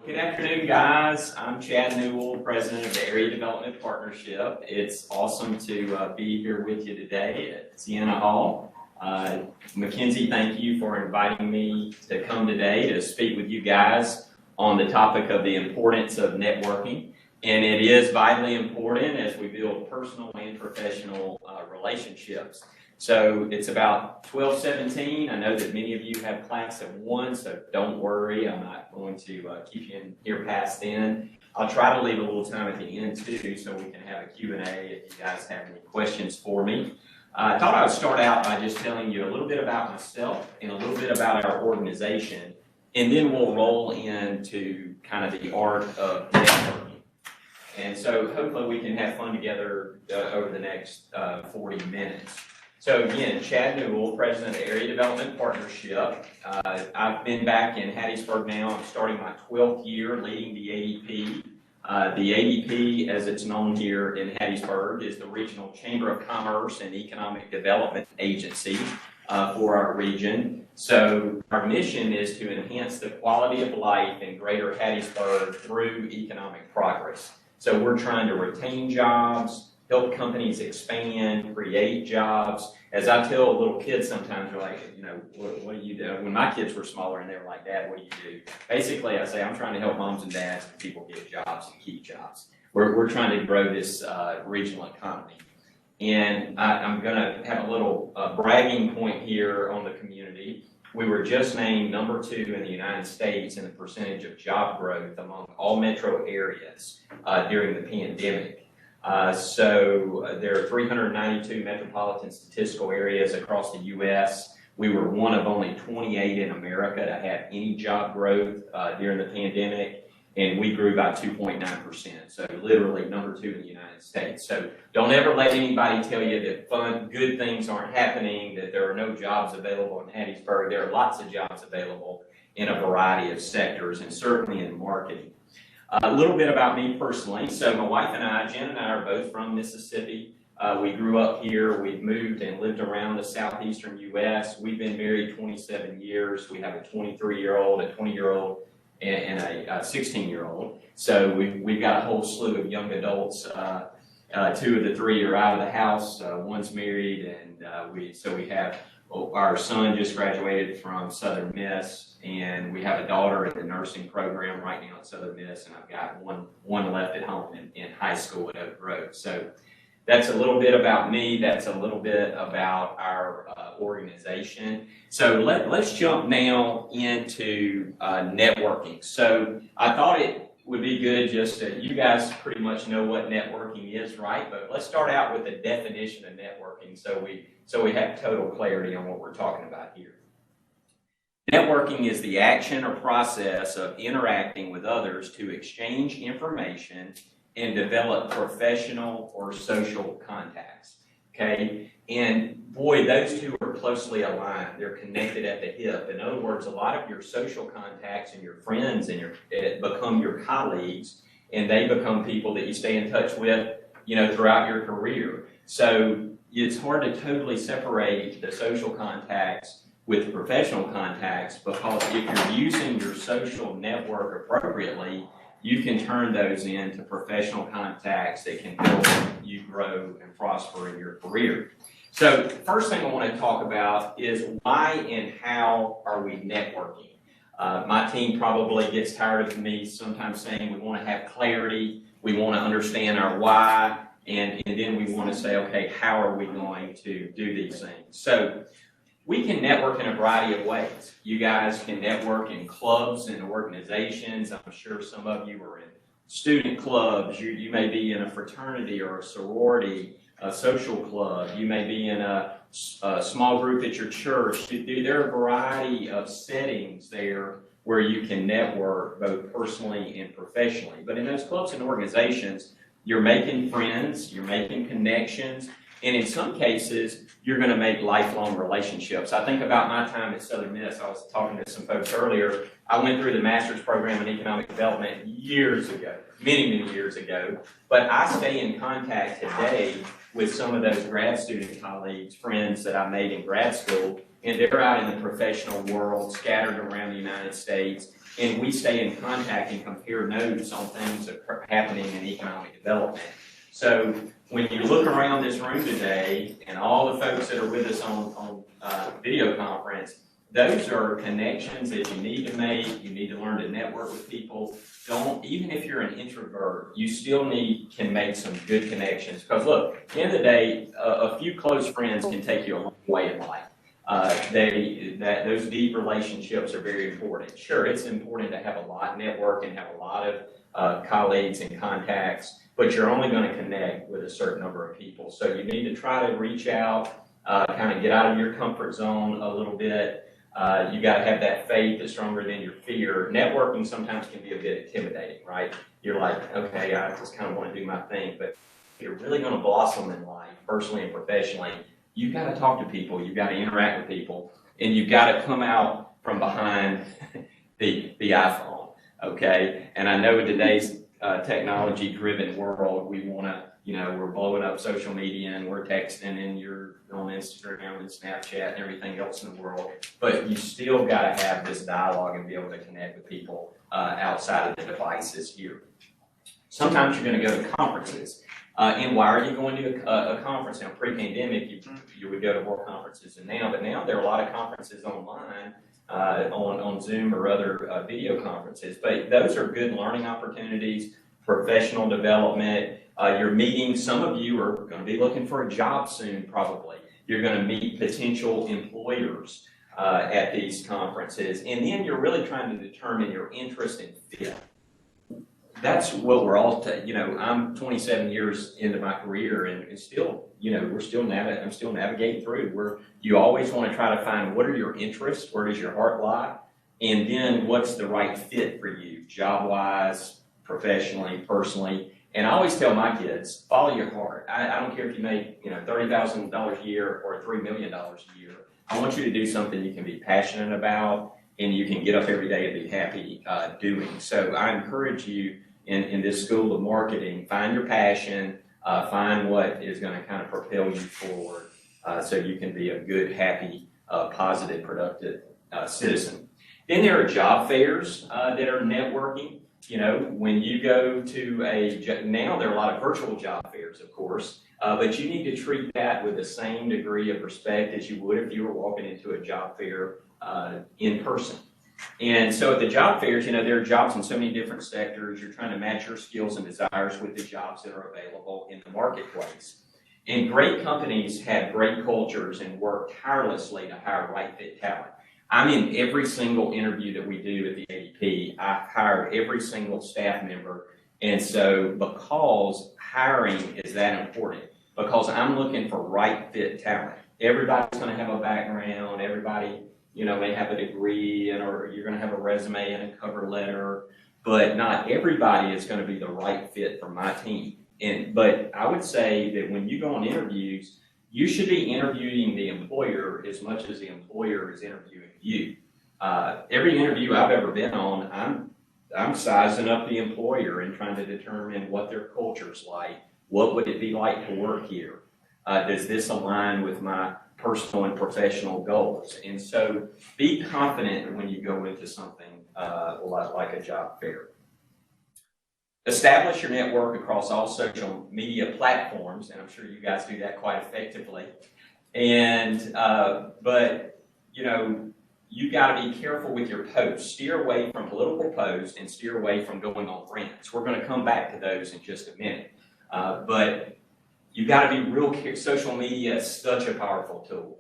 Good afternoon, guys. I'm Chad Newell, President of the Area Development Partnership. It's awesome to be here with you today at Sienna Hall. Mackenzie, thank you for inviting me to come today to speak with you guys on the topic of the importance of networking. And it is vitally important as we build personal and professional relationships. So it's about 12:17. I know that many of you have class at 1, so don't worry. I'm not going to keep you in here past then. I'll try to leave a little time at the end too, so we can have a Q&A if you guys have any questions for me. I thought I would start out by just telling you a little bit about myself and a little bit about our organization, and then we'll roll into kind of the art of networking. And so hopefully we can have fun together over the next 40 minutes. So again, Chad Newell, President of the Area Development Partnership. I've been back in Hattiesburg now. I'm starting my 12th year leading the ADP. The ADP, as it's known here in Hattiesburg, is the Regional Chamber of Commerce and Economic Development Agency for our region. So our mission is to enhance the quality of life in Greater Hattiesburg through economic progress. So we're trying to retain jobs, help companies expand, create jobs. As I tell little kids sometimes, they're like, you know, what do you do? When my kids were smaller and they were like, Dad, what do you do? Basically, I say, I'm trying to help moms and dads and people get jobs and keep jobs. We're trying to grow this regional economy. And I'm going to have a little bragging point here on the community. We were just named #2 in the United States in the percentage of job growth among all metro areas during the pandemic. So there are 392 metropolitan statistical areas across the U.S. We were one of only 28 in America to have any job growth during the pandemic, and we grew by 2.9%. So literally #2 in the United States. So don't ever let anybody tell you that good things aren't happening, that there are no jobs available in Hattiesburg. There are lots of jobs available in a variety of sectors, and certainly in marketing. A little bit about me personally. So my wife and I, Jen and I, are both from Mississippi. We grew up here. We've moved and lived around the southeastern U.S. We've been married 27 years. We have a 23-year-old, a 20-year-old, and a 16-year-old. So we've got a whole slew of young adults. 2 of the 3 are out of the house. One's married, and we have our son just graduated from Southern Miss, and we have a daughter in the nursing program right now at Southern Miss, and I've got one left at home in high school at Oak Grove. So that's a little bit about me. That's a little bit about our organization. So let's jump now into networking. So I thought it would be good just to, you guys pretty much know what networking is, right? But let's start out with the definition of networking so we have total clarity on what we're talking about here. Networking is the action or process of interacting with others to exchange information and develop professional or social contacts, okay? And boy, those two are closely aligned. They're connected at the hip. In other words, a lot of your social contacts and your friends and become your colleagues, and they become people that you stay in touch with, you know, throughout your career. So it's hard to totally separate the social contacts with professional contacts, because if you're using your social network appropriately, you can turn those into professional contacts that can help you grow and prosper in your career. So the first thing I want to talk about is why and how are we networking? My team probably gets tired of me sometimes saying we want to have clarity, we want to understand our why, and then we want to say, okay, how are we going to do these things? So we can network in a variety of ways. You guys can network in clubs and organizations. I'm sure some of you are in student clubs. You may be in a fraternity or a sorority, a social club. You may be in a small group at your church. There are a variety of settings there where you can network both personally and professionally. But in those clubs and organizations, you're making friends, you're making connections, and in some cases, you're going to make lifelong relationships. I think about my time at Southern Miss. I was talking to some folks earlier. I went through the master's program in economic development years ago, many years ago. But I stay in contact today with some of those grad student colleagues, friends that I made in grad school, and they're out in the professional world, scattered around the United States. and we stay in contact and compare notes on things that are happening in economic development. So when you look around this room today and all the folks that are with us on video conference, those are connections that you need to make. You need to learn to network with people. Even if you're an introvert, you still can make some good connections. Because look, at the end of the day, a few close friends can take you a long way in life. Those deep relationships are very important. Sure, it's important to have a lot of network and have a lot of colleagues and contacts, but you're only going to connect with a certain number of people. So you need to try to reach out, kind of get out of your comfort zone a little bit. You got to have that faith that's stronger than your fear. Networking sometimes can be a bit intimidating, right? You're like, okay, I just kind of want to do my thing, but if you're really going to blossom in life, personally and professionally, you've got to talk to people, you've got to interact with people, and you've got to come out from behind the iPhone, okay? And I know in today's technology-driven world, we want to, we're blowing up social media and we're texting and you're on Instagram and Snapchat and everything else in the world, but you still got to have this dialogue and be able to connect with people outside of the devices here. Sometimes you're going to go to conferences. And why are you going to a conference? Now, pre-pandemic, you would go to more conferences than now, but now there are a lot of conferences online, on Zoom or other video conferences. But those are good learning opportunities, professional development. You're meeting, some of you are going to be looking for a job soon, probably. You're going to meet potential employers at these conferences. And then you're really trying to determine your interest and fit. That's what we're all, I'm 27 years into my career and still, I'm still navigating through. You always want to try to find what are your interests, where does your heart lie, and then what's the right fit for you, job-wise, professionally, personally. And I always tell my kids, follow your heart. I don't care if you make, $30,000 a year or $3 million a year. I want you to do something you can be passionate about and you can get up every day and be happy doing. So I encourage you, in this school of marketing, find your passion, find what is going to kind of propel you forward so you can be a good, happy, positive, productive citizen. Then there are job fairs that are networking. When you go to now there are a lot of virtual job fairs, of course, but you need to treat that with the same degree of respect as you would if you were walking into a job fair in person. And so at the job fairs, there are jobs in so many different sectors. You're trying to match your skills and desires with the jobs that are available in the marketplace. And great companies have great cultures and work tirelessly to hire right fit talent. I'm in every single interview that we do at the ADP. I've hired every single staff member. And so because hiring is that important, because I'm looking for right fit talent. Everybody's going to have a background, everybody may have a degree or you're going to have a resume and a cover letter, but not everybody is going to be the right fit for my team. But I would say that when you go on interviews, you should be interviewing the employer as much as the employer is interviewing you. Every interview I've ever been on, I'm sizing up the employer and trying to determine what their culture's like. What would it be like to work here? Does this align with my personal and professional goals? And so be confident when you go into something like a job fair. Establish your network across all social media platforms, and I'm sure you guys do that quite effectively. And but you got to be careful with your posts. Steer away from political posts and steer away from going on rants. We're going to come back to those in just a minute. But you got to be real careful. Social media is such a powerful tool.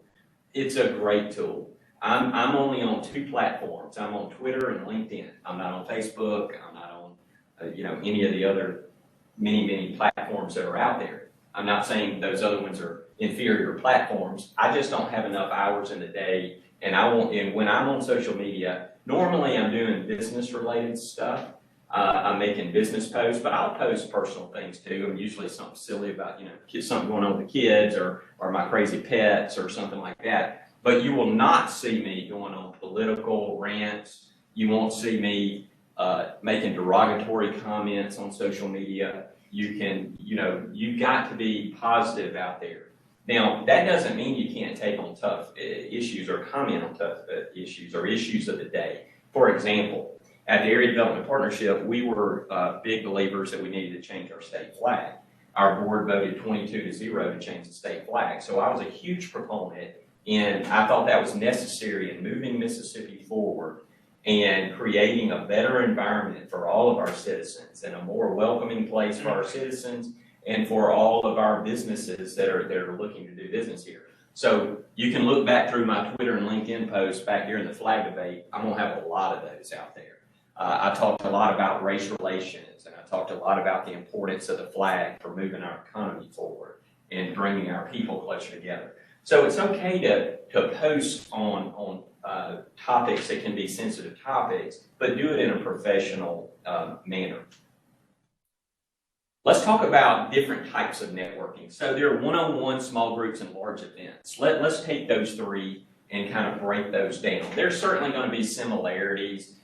It's a great tool. I'm only on 2 platforms. I'm on Twitter and LinkedIn. I'm not on Facebook. I'm not on any of the other many platforms that are out there. I'm not saying those other ones are inferior platforms. I just don't have enough hours in the day. And when I'm on social media, normally I'm doing business related stuff. I'm making business posts, but I'll post personal things too. And usually something silly about, something going on with the kids or my crazy pets or something like that. But you will not see me going on political rants. You won't see me making derogatory comments on social media. You've got to be positive out there. Now, that doesn't mean you can't take on tough issues or comment on tough issues or issues of the day. For example, at the Area Development Partnership, we were big believers that we needed to change our state flag. Our board voted 22-0 to change the state flag. So I was a huge proponent, and I thought that was necessary in moving Mississippi forward and creating a better environment for all of our citizens and a more welcoming place for our citizens and for all of our businesses that are looking to do business here. So you can look back through my Twitter and LinkedIn posts back during the flag debate. I'm gonna have a lot of those out there. I talked a lot about race relations, and I talked a lot about the importance of the flag for moving our economy forward and bringing our people closer together. So it's okay to post on topics that can be sensitive topics, but do it in a professional manner. Let's talk about different types of networking. So there are one-on-one, small groups, and large events. Let's take those three and kind of break those down. There's certainly going to be similarities.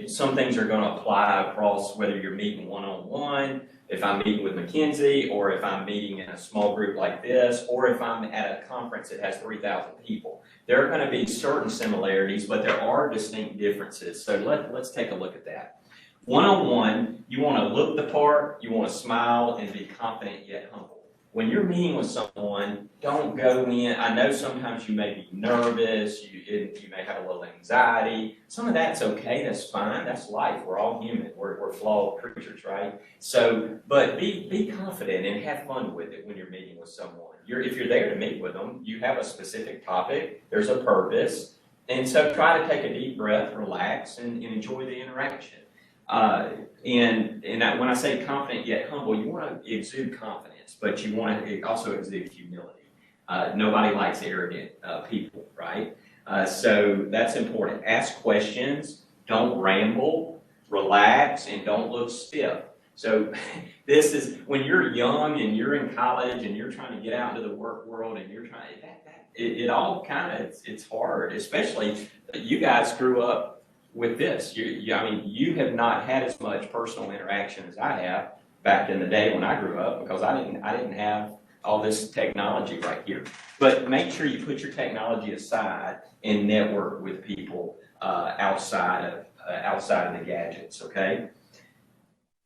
Some things are going to apply across whether you're meeting one-on-one, if I'm meeting with McKinsey, or if I'm meeting in a small group like this, or if I'm at a conference that has 3,000 people. There are going to be certain similarities, but there are distinct differences. So let's take a look at that. One-on-one, you want to look the part, you want to smile and be confident yet humble. When you're meeting with someone, don't go in. I know sometimes you may be nervous, you may have a little anxiety. Some of that's okay, that's fine, that's life. We're all human, we're flawed creatures, right? So, but be confident and have fun with it when you're meeting with someone. If you're there to meet with them, you have a specific topic, there's a purpose, and so try to take a deep breath, relax, and enjoy the interaction. When I say confident yet humble, you want to exude confidence, but you want to also exude humility. Nobody likes arrogant people, right? So that's important. Ask questions, don't ramble, relax, and don't look stiff. So this is when you're young and you're in college and you're trying to get out into the work world and you're trying it all kind of it's hard, especially you guys grew up with this. I mean, you have not had as much personal interaction as I have back in the day when I grew up, because I didn't have all this technology right here. But make sure you put your technology aside and network with people outside of the gadgets, okay?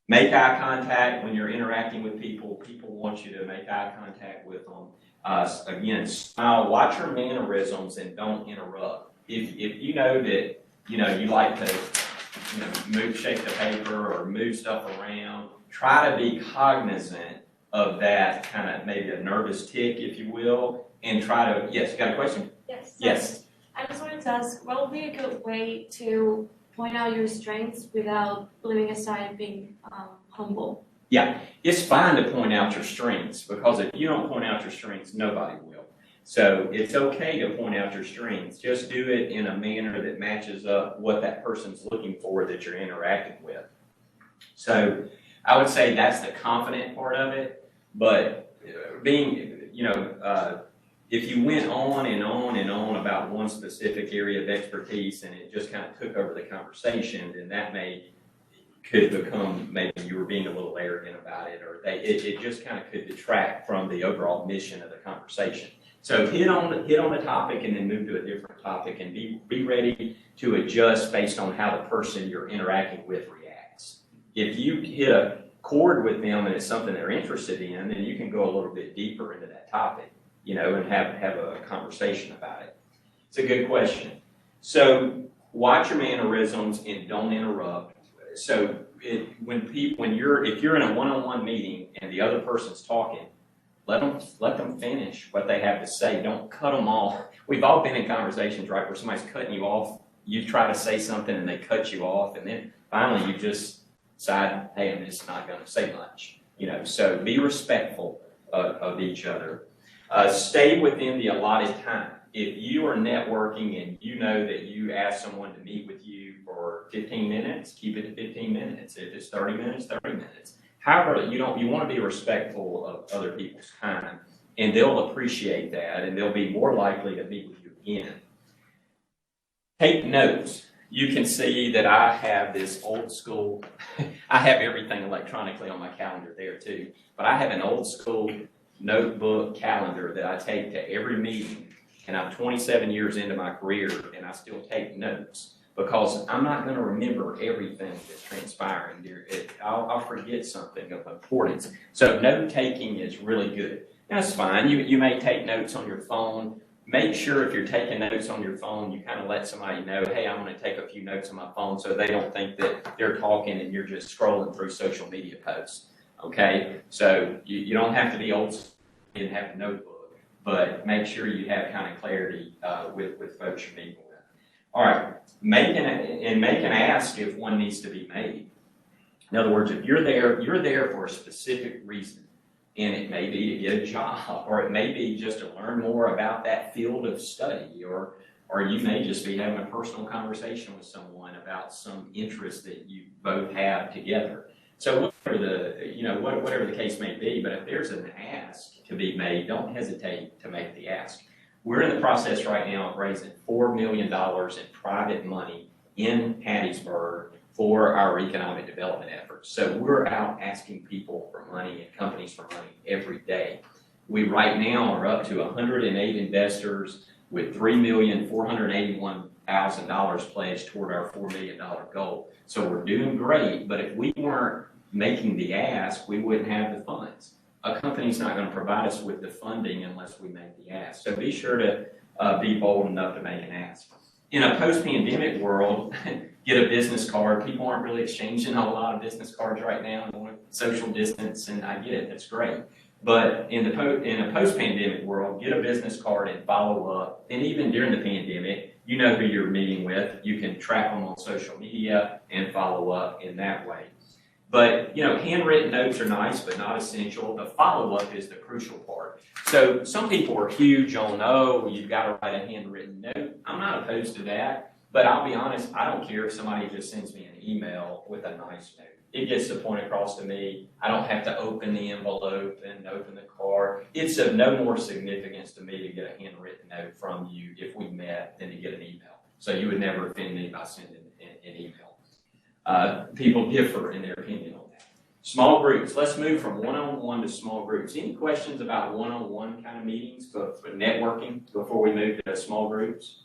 Make eye contact when you're interacting with people. People want you to make eye contact with them. Again, smile, watch your mannerisms, and don't interrupt. If you know that you like to shake the paper or move stuff around, try to be cognizant of that kind of maybe a nervous tick, if you will, and try to, yes, you got a question? Yes. Yes. I just wanted to ask, what would be a good way to point out your strengths without leaving aside being humble? Yeah, it's fine to point out your strengths, because if you don't point out your strengths, nobody will. So it's okay to point out your strengths. Just do it in a manner that matches up what that person's looking for that you're interacting with. So I would say that's the confident part of it. But if you went on and on and on about one specific area of expertise and it just kind of took over the conversation, then that could become maybe you were being a little arrogant about it, or it just kind of could detract from the overall mission of the conversation. So hit on the topic and then move to a different topic, and be ready to adjust based on how the person you're interacting with reacts. If you hit a chord with them and it's something they're interested in, then you can go a little bit deeper into that topic, and have a conversation about it. It's a good question. So watch your mannerisms and don't interrupt. So if you're in a one-on-one meeting and the other person's talking, let them finish what they have to say. Don't cut them off. We've all been in conversations, right, where somebody's cutting you off. You try to say something and they cut you off, and then finally you just decide, hey, I'm just not going to say much. So be respectful of each other. Stay within the allotted time. If you are networking and you know that you ask someone to meet with you for 15 minutes, keep it to 15 minutes. If it's 30 minutes, 30 minutes. However, you want to be respectful of other people's time, and they'll appreciate that, and they'll be more likely to meet with you again. Take notes. You can see that I have this old school, I have everything electronically on my calendar there too, but I have an old school notebook calendar that I take to every meeting, and I'm 27 years into my career and I still take notes, because I'm not gonna remember everything that's transpiring there. I'll forget something of importance. So note-taking is really good. That's fine. You may take notes on your phone. Make sure if you're taking notes on your phone, you kind of let somebody know, hey, I'm going to take a few notes on my phone so they don't think that they're talking and you're just scrolling through social media posts. Okay? So you don't have to be old school and have a notebook, but make sure you have kind of clarity with folks you're meeting with. All right. Make an ask if one needs to be made. In other words, if you're there for a specific reason. And it may be to get a job, or it may be just to learn more about that field of study, or you may just be having a personal conversation with someone about some interest that you both have together. So whatever the case may be, but if there's an ask to be made, don't hesitate to make the ask. We're in the process right now of raising $4 million in private money in Hattiesburg for our economic development efforts. So we're out asking people for money and companies for money every day. We right now are up to 108 investors with $3,481,000 pledged toward our $4 million goal. So we're doing great, but if we weren't making the ask, we wouldn't have the funds. A company's not going to provide us with the funding unless we make the ask. So be sure to be bold enough to make an ask. In a post-pandemic world, get a business card. People aren't really exchanging a lot of business cards right now. They want social distance, and I get it. That's great. But in a post-pandemic world, get a business card and follow up. And even during the pandemic, you know who you're meeting with. You can track them on social media and follow up in that way. But, handwritten notes are nice, but not essential. The follow-up is the crucial part. So some people are huge on, you've got to write a handwritten note. I'm not opposed to that, but I'll be honest, I don't care if somebody just sends me an email with a nice note. It gets the point across to me. I don't have to open the envelope and open the card. It's of no more significance to me to get a handwritten note from you if we met than to get an email. So you would never offend me by sending an email. People differ in their opinion on that. Small groups. Let's move from one-on-one to small groups. Any questions about one-on-one kind of meetings for networking before we move to small groups?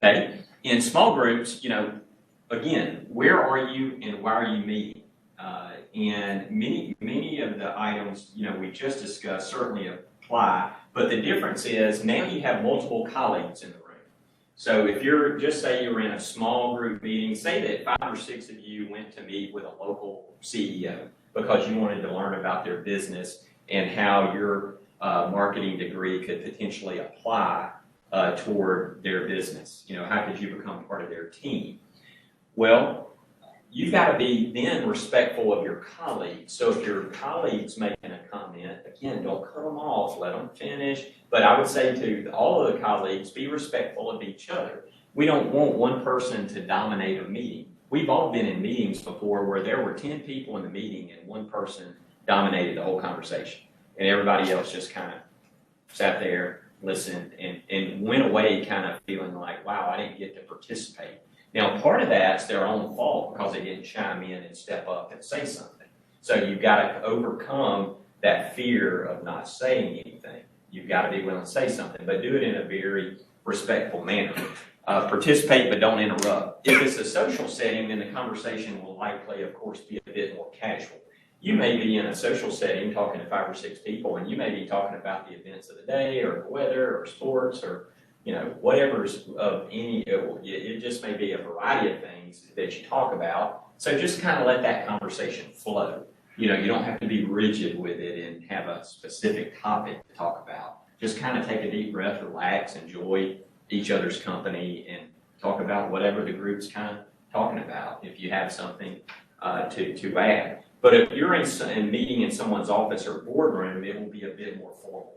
Okay. In small groups, again, where are you and why are you meeting? And many of the items, we just discussed certainly apply, but the difference is now you have multiple colleagues in the room. So if say you're in a small group meeting, say that 5 or 6 of you went to meet with a local CEO because you wanted to learn about their business and how your marketing degree could potentially apply toward their business. How could you become part of their team? Well, you've got to be then respectful of your colleagues. So if your colleague's making a comment, again, don't cut them off, let them finish. But I would say to all of the colleagues, be respectful of each other. We don't want one person to dominate a meeting. We've all been in meetings before where there were 10 people in the meeting and one person dominated the whole conversation. And everybody else just kind of sat there, listened, and went away kind of feeling like, wow, I didn't get to participate. Now, part of that's their own fault because they didn't chime in and step up and say something. So you've got to overcome that fear of not saying anything. You've got to be willing to say something, but do it in a very respectful manner. Participate, but don't interrupt. If it's a social setting, then the conversation will likely, of course, be a bit more casual. You may be in a social setting talking to 5 or 6 people, and you may be talking about the events of the day or the weather or sports or whatever's of any, it just may be a variety of things that you talk about. So just kind of let that conversation flow. You don't have to be rigid with it and have a specific topic to talk about. Just kind of take a deep breath, relax, enjoy each other's company, and talk about whatever the group's kind of talking about if you have something to add. But if you're in meeting in someone's office or boardroom, it will be a bit more formal.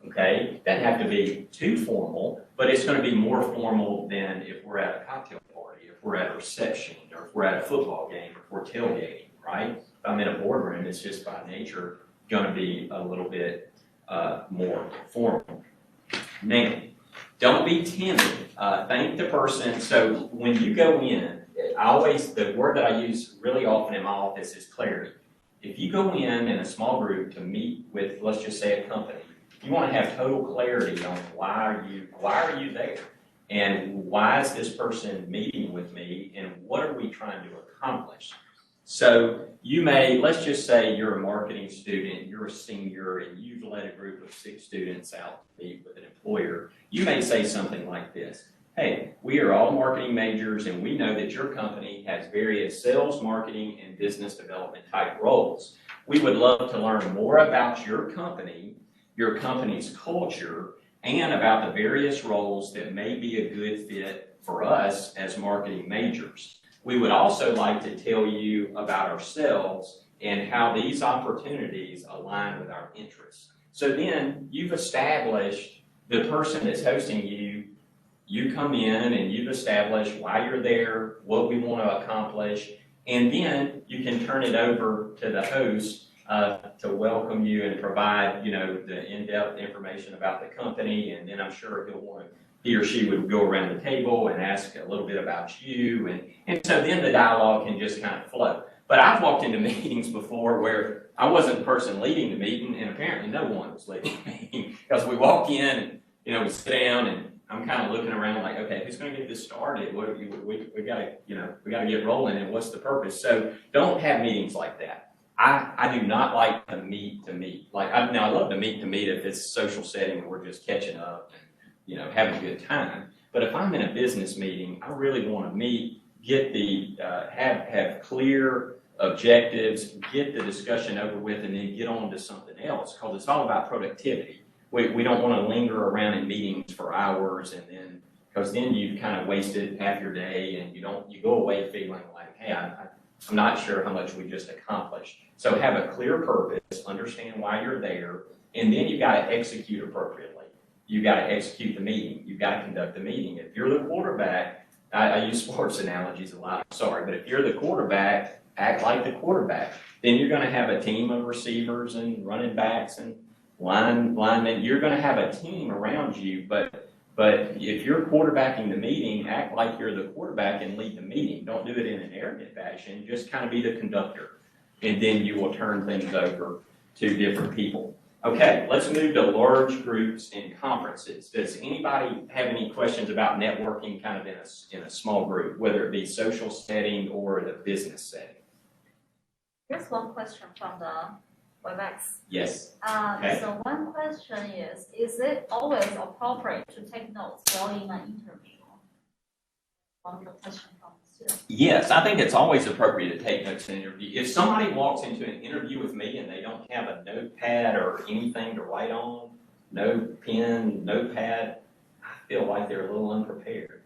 Okay, doesn't have to be too formal, but it's going to be more formal than if we're at a cocktail party, if we're at a reception, or if we're at a football game, or if we're tailgating, right? If I'm in a boardroom, it's just by nature going to be a little bit more formal. Now, don't be timid. Thank the person. So when you go in, the word that I use really often in my office is clarity. If you go in a small group to meet with, let's just say, a company, you want to have total clarity on why are you there. And why is this person meeting with me, and what are we trying to accomplish? So you may, let's just say you're a marketing student, you're a senior, and you've led a group of 6 students out to meet with an employer. You may say something like this: hey, we are all marketing majors, and we know that your company has various sales, marketing, and business development type roles. We would love to learn more about your company's culture, and about the various roles that may be a good fit for us as marketing majors. We would also like to tell you about ourselves and how these opportunities align with our interests. So then you've established, the person that's hosting you, you come in and you've established why you're there, what we want to accomplish, and then you can turn it over to the host to welcome you and provide, the in-depth information about the company. And then I'm sure he or she would go around the table and ask a little bit about you. And so then the dialogue can just kind of flow. But I've walked into meetings before where I wasn't the person leading the meeting, and apparently no one was leading the meeting, because we walk in and, we sit down, and I'm kind of looking around like, okay, who's going to get this started? We got to get rolling, and what's the purpose? So don't have meetings like that. I do not like to meet. I love to meet if it's a social setting and we're just catching up and, having a good time. But if I'm in a business meeting, I really want to meet, get have clear objectives, get the discussion over with, and then get on to something else, because it's all about productivity. We don't want to linger around in meetings for hours, and because then you've kind of wasted half your day, and you go away feeling like, hey, I'm not sure how much we just accomplished. So have a clear purpose, understand why you're there, and then you got to execute appropriately. You got to execute the meeting. You got to conduct the meeting. If you're the quarterback, I use sports analogies a lot, sorry, but if you're the quarterback, act like the quarterback. Then you're going to have a team of receivers and running backs and linemen. You're going to have a team around you, but if you're quarterbacking the meeting, act like you're the quarterback and lead the meeting. Don't do it in an arrogant fashion. Just kind of be the conductor, and then you will turn things over to different people. Okay, let's move to large groups and conferences. Does anybody have any questions about networking kind of in a small group, whether it be social setting or the business setting? Here's one question from the WebEx. Yes. Okay. So one question is it always appropriate to take notes while in an interview? One of the questions from the student. Yes, I think it's always appropriate to take notes in an interview. If somebody walks into an interview with me and they don't have a notepad or anything to write on, no pen, notepad, I feel like they're a little unprepared.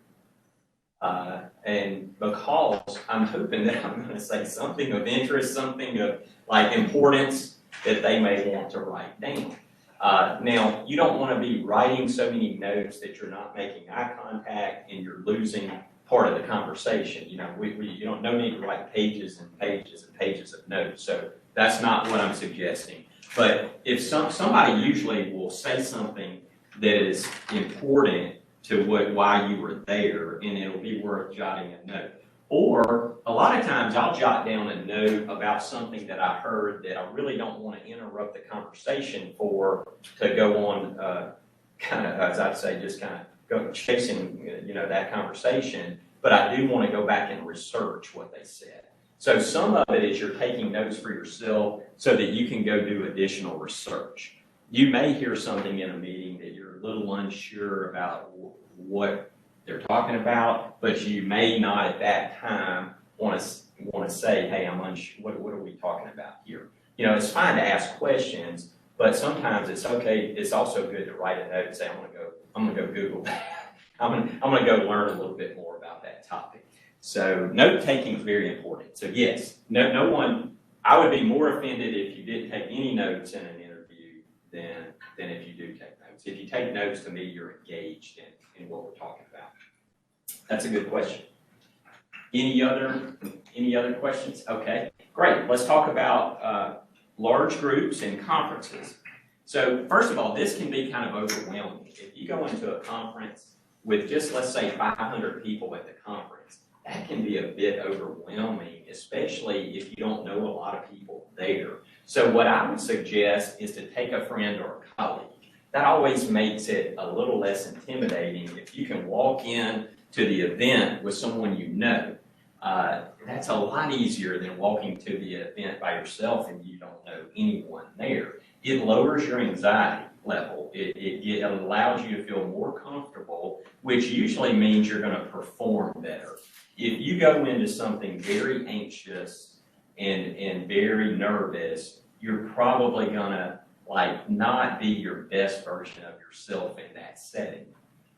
And because I'm hoping that I'm going to say something of interest, something of like importance that they may want to write down. Now, you don't want to be writing so many notes that you're not making eye contact and you're losing part of the conversation. You don't no need to write pages and pages and pages of notes. So that's not what I'm suggesting. But if somebody usually will say something that is important to why you were there, and it'll be worth jotting a note. Or a lot of times I'll jot down a note about something that I heard that I really don't want to interrupt the conversation to go on kind of, as I'd say, just kind of go chasing, that conversation. But I do want to go back and research what they said. So some of it is you're taking notes for yourself so that you can go do additional research. You may hear something in a meeting that you're a little unsure about what they're talking about, but you may not at that time want to say, hey, I'm unsure, what are we talking about here? It's fine to ask questions, but sometimes it's okay. It's also good to write a note and say, I'm gonna go Google that. I'm gonna go learn a little bit more about that topic. So note taking is very important. So yes, no one, I would be more offended if you didn't take any notes in an interview than if you do take notes. If you take notes, to me, you're engaged in what we're talking about. That's a good question. Any other questions? Okay, great. Let's talk about large groups and conferences. So first of all, this can be kind of overwhelming. If you go into a conference with just, let's say, 500 people at the conference, that can be a bit overwhelming, especially if you don't know a lot of people there. So what I would suggest is to take a friend or a colleague. that always makes it a little less intimidating if you can walk in to the event with someone you know. That's a lot easier than walking to the event by yourself and you don't know anyone there. It lowers your anxiety level. It allows you to feel more comfortable, which usually means you're going to perform better. If you go into something very anxious and very nervous, you're probably going to not be your best version of yourself in that setting,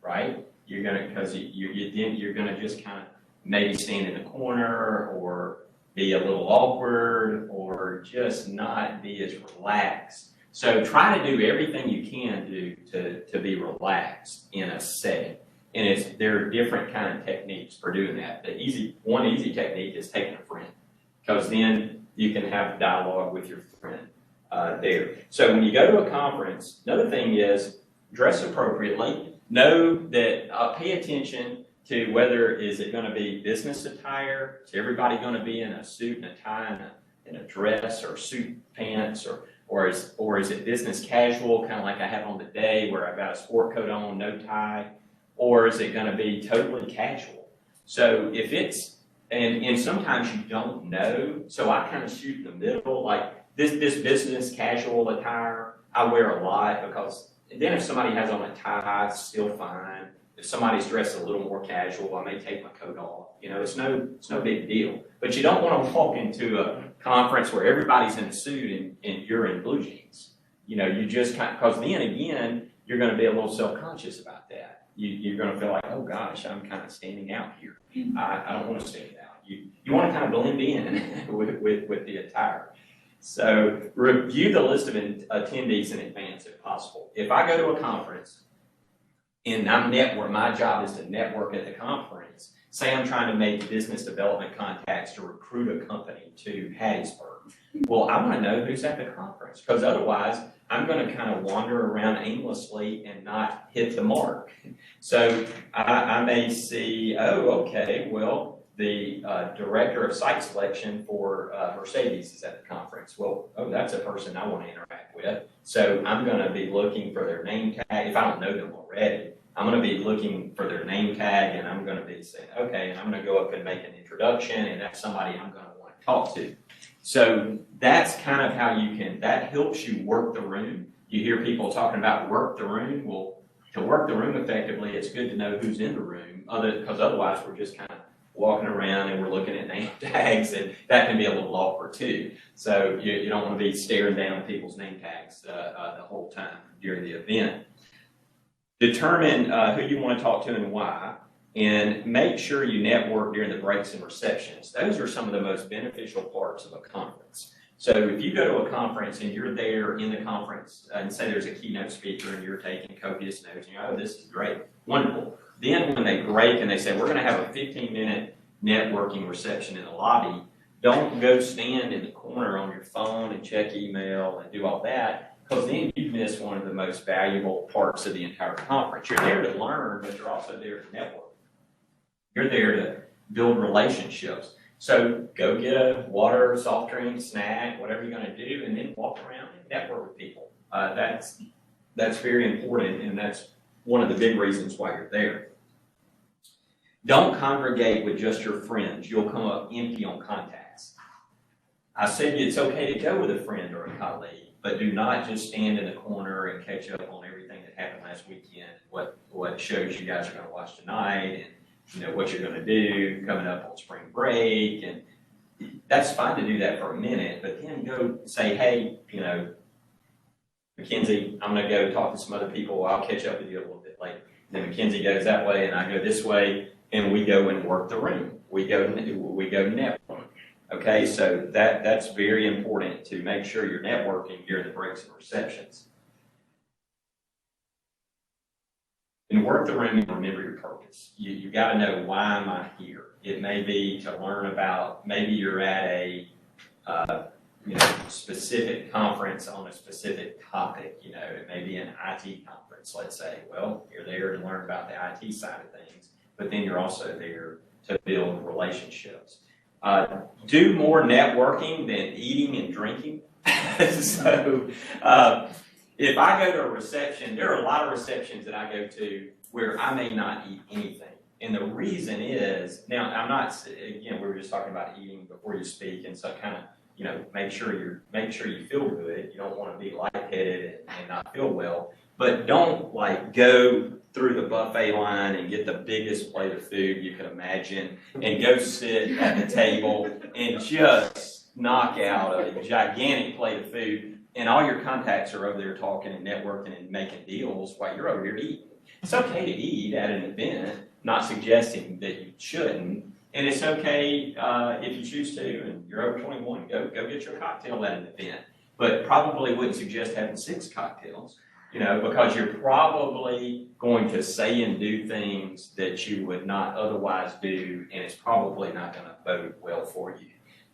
right? You're going to, because you're going to just kind of maybe stand in the corner or be a little awkward or just not be as relaxed. So try to do everything you can do to be relaxed in a setting. And there are different kind of techniques for doing that. One easy technique is taking a friend, because then you can have dialogue with your friend there. So when you go to a conference, another thing is dress appropriately. Know that pay attention to whether is it going to be business attire, is everybody going to be in a suit and a tie and a dress or suit pants, or is it business casual, kind of like I have on today where I've got a sport coat on, no tie, or is it going to be totally casual? So if it's, and sometimes you don't know, so I kind of shoot in the middle, like this business casual attire I wear a lot, because then if somebody has on a tie, it's still fine. If somebody's dressed a little more casual, I may take my coat off. You know, it's no big deal. But you don't want to walk into a conference where everybody's in a suit and you're in blue jeans. You know, you just kind of, because then again, you're going to be a little self-conscious about that. You're going to feel like, oh gosh, I'm kind of standing out here. I don't want to stand out. You want to kind of blend in with the attire. So review the list of attendees in advance if possible. If I go to a conference and my job is to network at the conference, say I'm trying to make business development contacts to recruit a company to Hattiesburg. Well, I want to know who's at the conference, because otherwise I'm going to kind of wander around aimlessly and not hit the mark. So I may see, oh, okay, well, the director of site selection for Mercedes is at the conference. Well, oh, that's a person I want to interact with. So I'm going to be looking for their name tag. If I don't know them already, I'm going to be looking for their name tag, and I'm going to be saying, okay, and I'm going to go up and make an introduction, and that's somebody I'm going to want to talk to. So that's kind of how that helps you work the room. You hear people talking about work the room. Well, to work the room effectively, it's good to know who's in the room, because otherwise we're just kind of walking around and we're looking at name tags, and that can be a little awkward too. So you don't want to be staring down people's name tags the whole time during the event. Determine who you want to talk to and why, and make sure you network during the breaks and receptions. Those are some of the most beneficial parts of a conference. So if you go to a conference and you're there in the conference and say there's a keynote speaker and you're taking copious notes and you're, oh, this is great, wonderful. Then when they break and they say, we're going to have a 15-minute networking reception in the lobby, don't go stand in the corner on your phone and check email and do all that, because then you miss one of the most valuable parts of the entire conference. You're there to learn, but you're also there to network. You're there to build relationships. So go get a water, soft drink, snack, whatever you're going to do, and then walk around and network with people. That's very important, and that's one of the big reasons why you're there. Don't congregate with just your friends. You'll come up empty on contacts. I said it's okay to go with a friend or a colleague, but do not just stand in the corner and catch up on everything that happened last weekend, what shows you guys are going to watch tonight, and what you're going to do coming up on spring break. And that's fine to do that for a minute, but then go say, hey, Mackenzie, I'm going to go talk to some other people. I'll catch up with you a little bit later. And then Mackenzie goes that way, and I go this way, and we go and work the room. We go network. Okay, so that's very important to make sure you're networking during the breaks and receptions. And work the room and remember your purpose. You got to know, why am I here? It may be to learn about, maybe you're at a specific conference on a specific topic. It may be an IT conference, let's say. Well, you're there to learn about the IT side of things, but then you're also there to build relationships. Do more networking than eating and drinking. So if I go to a reception, there are a lot of receptions that I go to where I may not eat anything. And the reason is, now I'm not, again, we were just talking about eating before you speak, and so kind of, make sure you feel good. You don't want to be lightheaded and not feel well, but don't like go through the buffet line and get the biggest plate of food you can imagine and go sit at the table and just knock out a gigantic plate of food, and all your contacts are over there talking and networking and making deals while you're over here eating. It's okay to eat at an event, not suggesting that you shouldn't, and it's okay if you choose to, and you're over 21, go get your cocktail at an event, but probably wouldn't suggest having 6 cocktails, because you're probably going to say and do things that you would not otherwise do, and it's probably not going to bode well for you.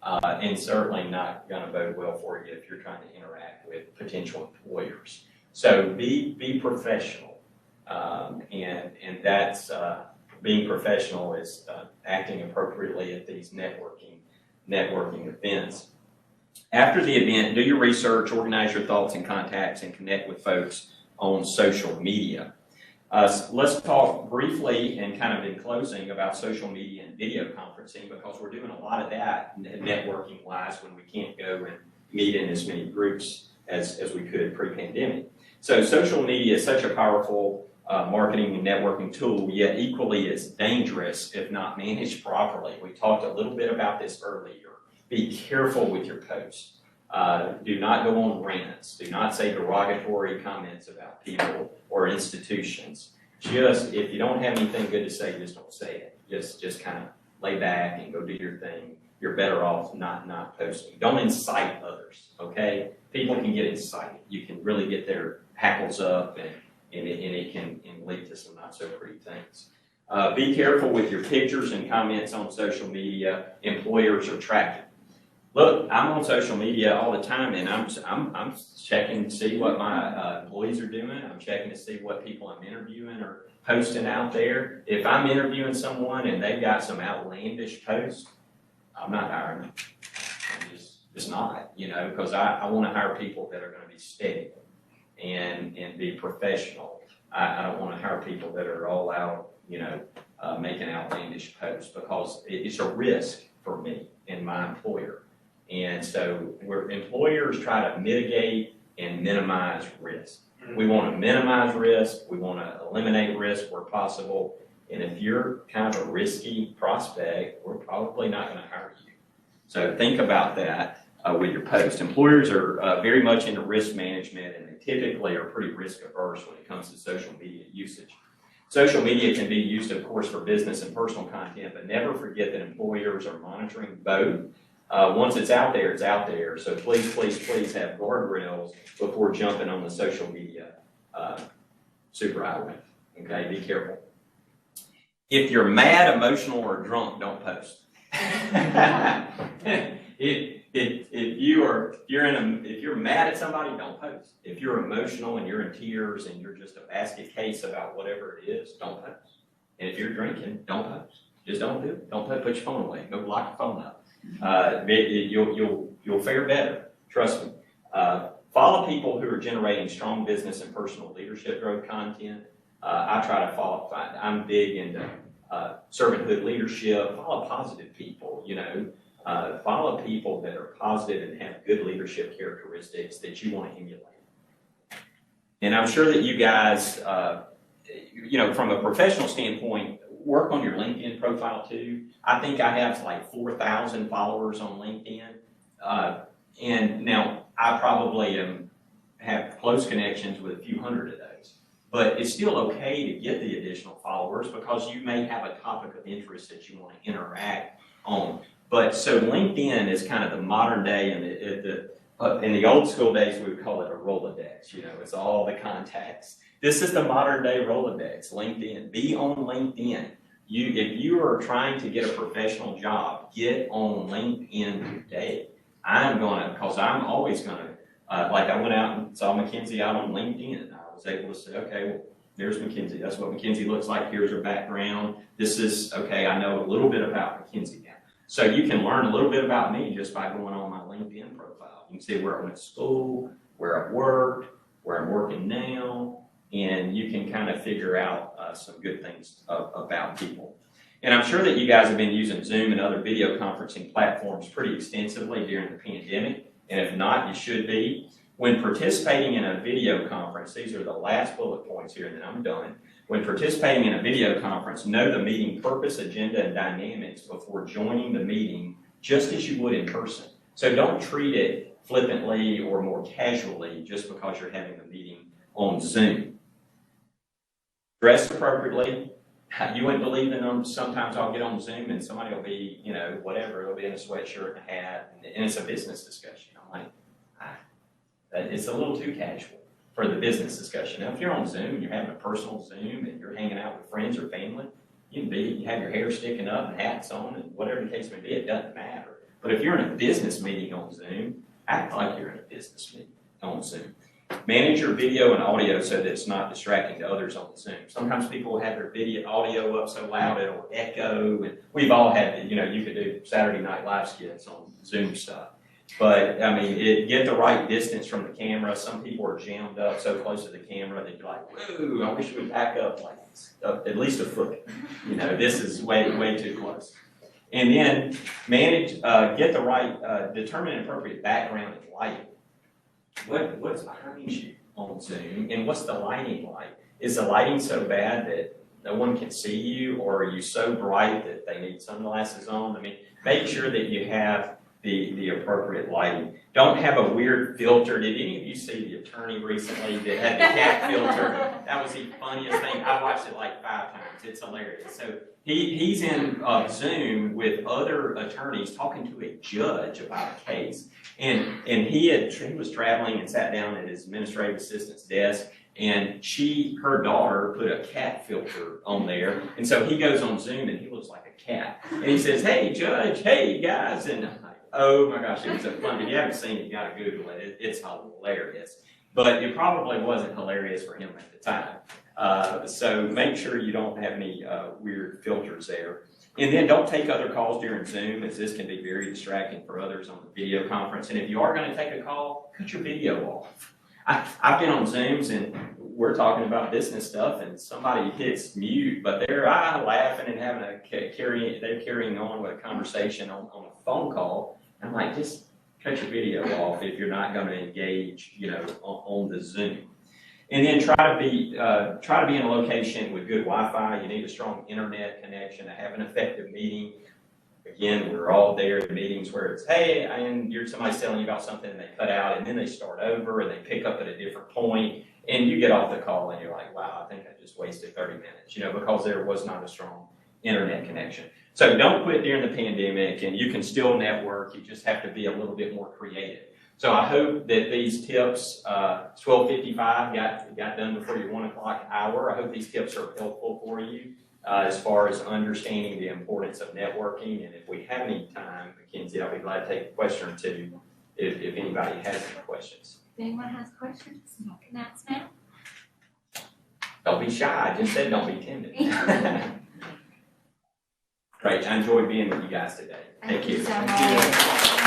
And certainly not going to bode well for you if you're trying to interact with potential employers. So be professional, and that's being professional is acting appropriately at these networking events. After the event, do your research, organize your thoughts and contacts, and connect with folks on social media. Let's talk briefly and kind of in closing about social media and video conferencing, because we're doing a lot of that networking wise when we can't go and meet in as many groups as we could pre-pandemic. So social media is such a powerful marketing and networking tool, yet equally it's dangerous if not managed properly. We talked a little bit about this earlier. Be careful with your posts. Do not go on rants. Do not say derogatory comments about people or institutions. Just, if you don't have anything good to say, just don't say it. Just kind of lay back and go do your thing. You're better off not posting. Don't incite others, okay? People can get incited. You can really get their hackles up, and it can lead to some not so pretty things. Be careful with your pictures and comments on social media. Employers are tracking. Look, I'm on social media all the time, and I'm checking to see what my employees are doing. I'm checking to see what people I'm interviewing are posting out there. If I'm interviewing someone and they've got some outlandish posts, I'm not hiring them. I'm just not, because I want to hire people that are going to be steady and be professional. I don't want to hire people that are all out, making outlandish posts, because it's a risk for me and my employer. And so employers try to mitigate and minimize risk. We want to minimize risk. We want to eliminate risk where possible. And if you're kind of a risky prospect, we're probably not going to hire you. So think about that with your post. Employers are very much into risk management, and they typically are pretty risk averse when it comes to social media usage. Social media can be used, of course, for business and personal content, but never forget that employers are monitoring both. Once it's out there, it's out there. So please, please, please have guardrails before jumping on the social media superhighway. Okay, be careful. If you're mad, emotional, or drunk, don't post. If you're mad at somebody, don't post. If you're emotional and you're in tears and you're just a basket case about whatever it is, don't post. And if you're drinking, don't post. Just don't do it. Don't put your phone away. Go lock your phone up. You'll fare better. Trust me. Follow people who are generating strong business and personal leadership growth content. I try to follow. I'm big into servanthood leadership. Follow positive people. Follow people that are positive and have good leadership characteristics that you want to emulate. And I'm sure that you guys, from a professional standpoint, work on your LinkedIn profile too. I think I have like 4,000 followers on LinkedIn. And now I probably have close connections with a few hundred of those. But it's still okay to get the additional followers because you may have a topic of interest that you want to interact on. But so LinkedIn is kind of the modern day, and in the old school days we would call it a Rolodex. It's all the contacts. This is the modern day Rolodex, LinkedIn. Be on LinkedIn. If you are trying to get a professional job, get on LinkedIn today. Because I'm always going to, like I went out and saw Mackenzie out on LinkedIn. I was able to say, okay, well, there's Mackenzie. That's what Mackenzie looks like. Here's her background. This is, okay, I know a little bit about Mackenzie now. So you can learn a little bit about me just by going on my LinkedIn profile. You can see where I went to school, where I've worked, where I'm working now, and you can kind of figure out some good things about people. And I'm sure that you guys have been using Zoom and other video conferencing platforms pretty extensively during the pandemic, and if not, you should be. When participating in a video conference, these are the last bullet points here, and then I'm done. When participating in a video conference, know the meeting purpose, agenda, and dynamics before joining the meeting, just as you would in person. So don't treat it flippantly or more casually just because you're having a meeting on Zoom. Dress appropriately. You wouldn't believe the numbers. Sometimes I'll get on Zoom and somebody will be, you know, whatever, they'll be in a sweatshirt and a hat, and it's a business discussion. I'm like, it's a little too casual for the business discussion. Now, if you're on Zoom and you're having a personal Zoom and you're hanging out with friends or family, you have your hair sticking up and hats on and whatever the case may be, it doesn't matter. But if you're in a business meeting on Zoom, act like you're in a business meeting on Zoom. Manage your video and audio so that it's not distracting to others on Zoom. Sometimes people have their video audio up so loud it'll echo, and we've all had, you know, you could do Saturday Night Live skits on Zoom stuff. But, I mean, get the right distance from the camera. Some people are jammed up so close to the camera that you're like, whoa, I wish we'd back up like at least a foot. You know, this is way too close. And then get the right, determine an appropriate background and lighting. What's behind you on Zoom, and what's the lighting like? Is the lighting so bad that no one can see you, or are you so bright that they need sunglasses on? I mean, make sure that you have the appropriate lighting. Don't have a weird filter. Did any of you see the attorney recently that had the cat filter? That was the funniest thing. I watched it like 5 times. It's hilarious. So he's in Zoom with other attorneys talking to a judge about a case. And he was traveling and sat down at his administrative assistant's desk, and her daughter put a cat filter on there. And so he goes on Zoom and he looks like a cat. And he says, "Hey, judge, hey, guys." And I'm like, oh my gosh, it was so fun. If you haven't seen it, you gotta Google it. It's hilarious. But it probably wasn't hilarious for him at the time. So make sure you don't have any weird filters there. And then don't take other calls during Zoom, as this can be very distracting for others on the video conference. And if you are going to take a call, cut your video off. I've been on Zooms and we're talking about business stuff and somebody hits mute, but they're laughing and having they're carrying on with a conversation on a phone call. And I'm like, just cut your video off if you're not going to engage, you know, on the Zoom. And then try to be in a location with good Wi-Fi. You need a strong internet connection to have an effective meeting. Again, we're all there at meetings where it's, hey, and somebody's telling you about something and they cut out and then they start over and they pick up at a different point and you get off the call and you're like, wow, I think I just wasted 30 minutes, you know, because there was not a strong internet connection. So don't quit during the pandemic, and you can still network. You just have to be a little bit more creative. So I hope that these tips, 12:55 got done before your 1 o'clock hour. I hope these tips are helpful for you as far as understanding the importance of networking. And if we have any time, Mackenzie, I'll be glad to take a question or two if anybody has any questions. If anyone has questions, you can ask now. Don't be shy. I just said don't be timid. Great. I enjoyed being with you guys today. Thank you so much.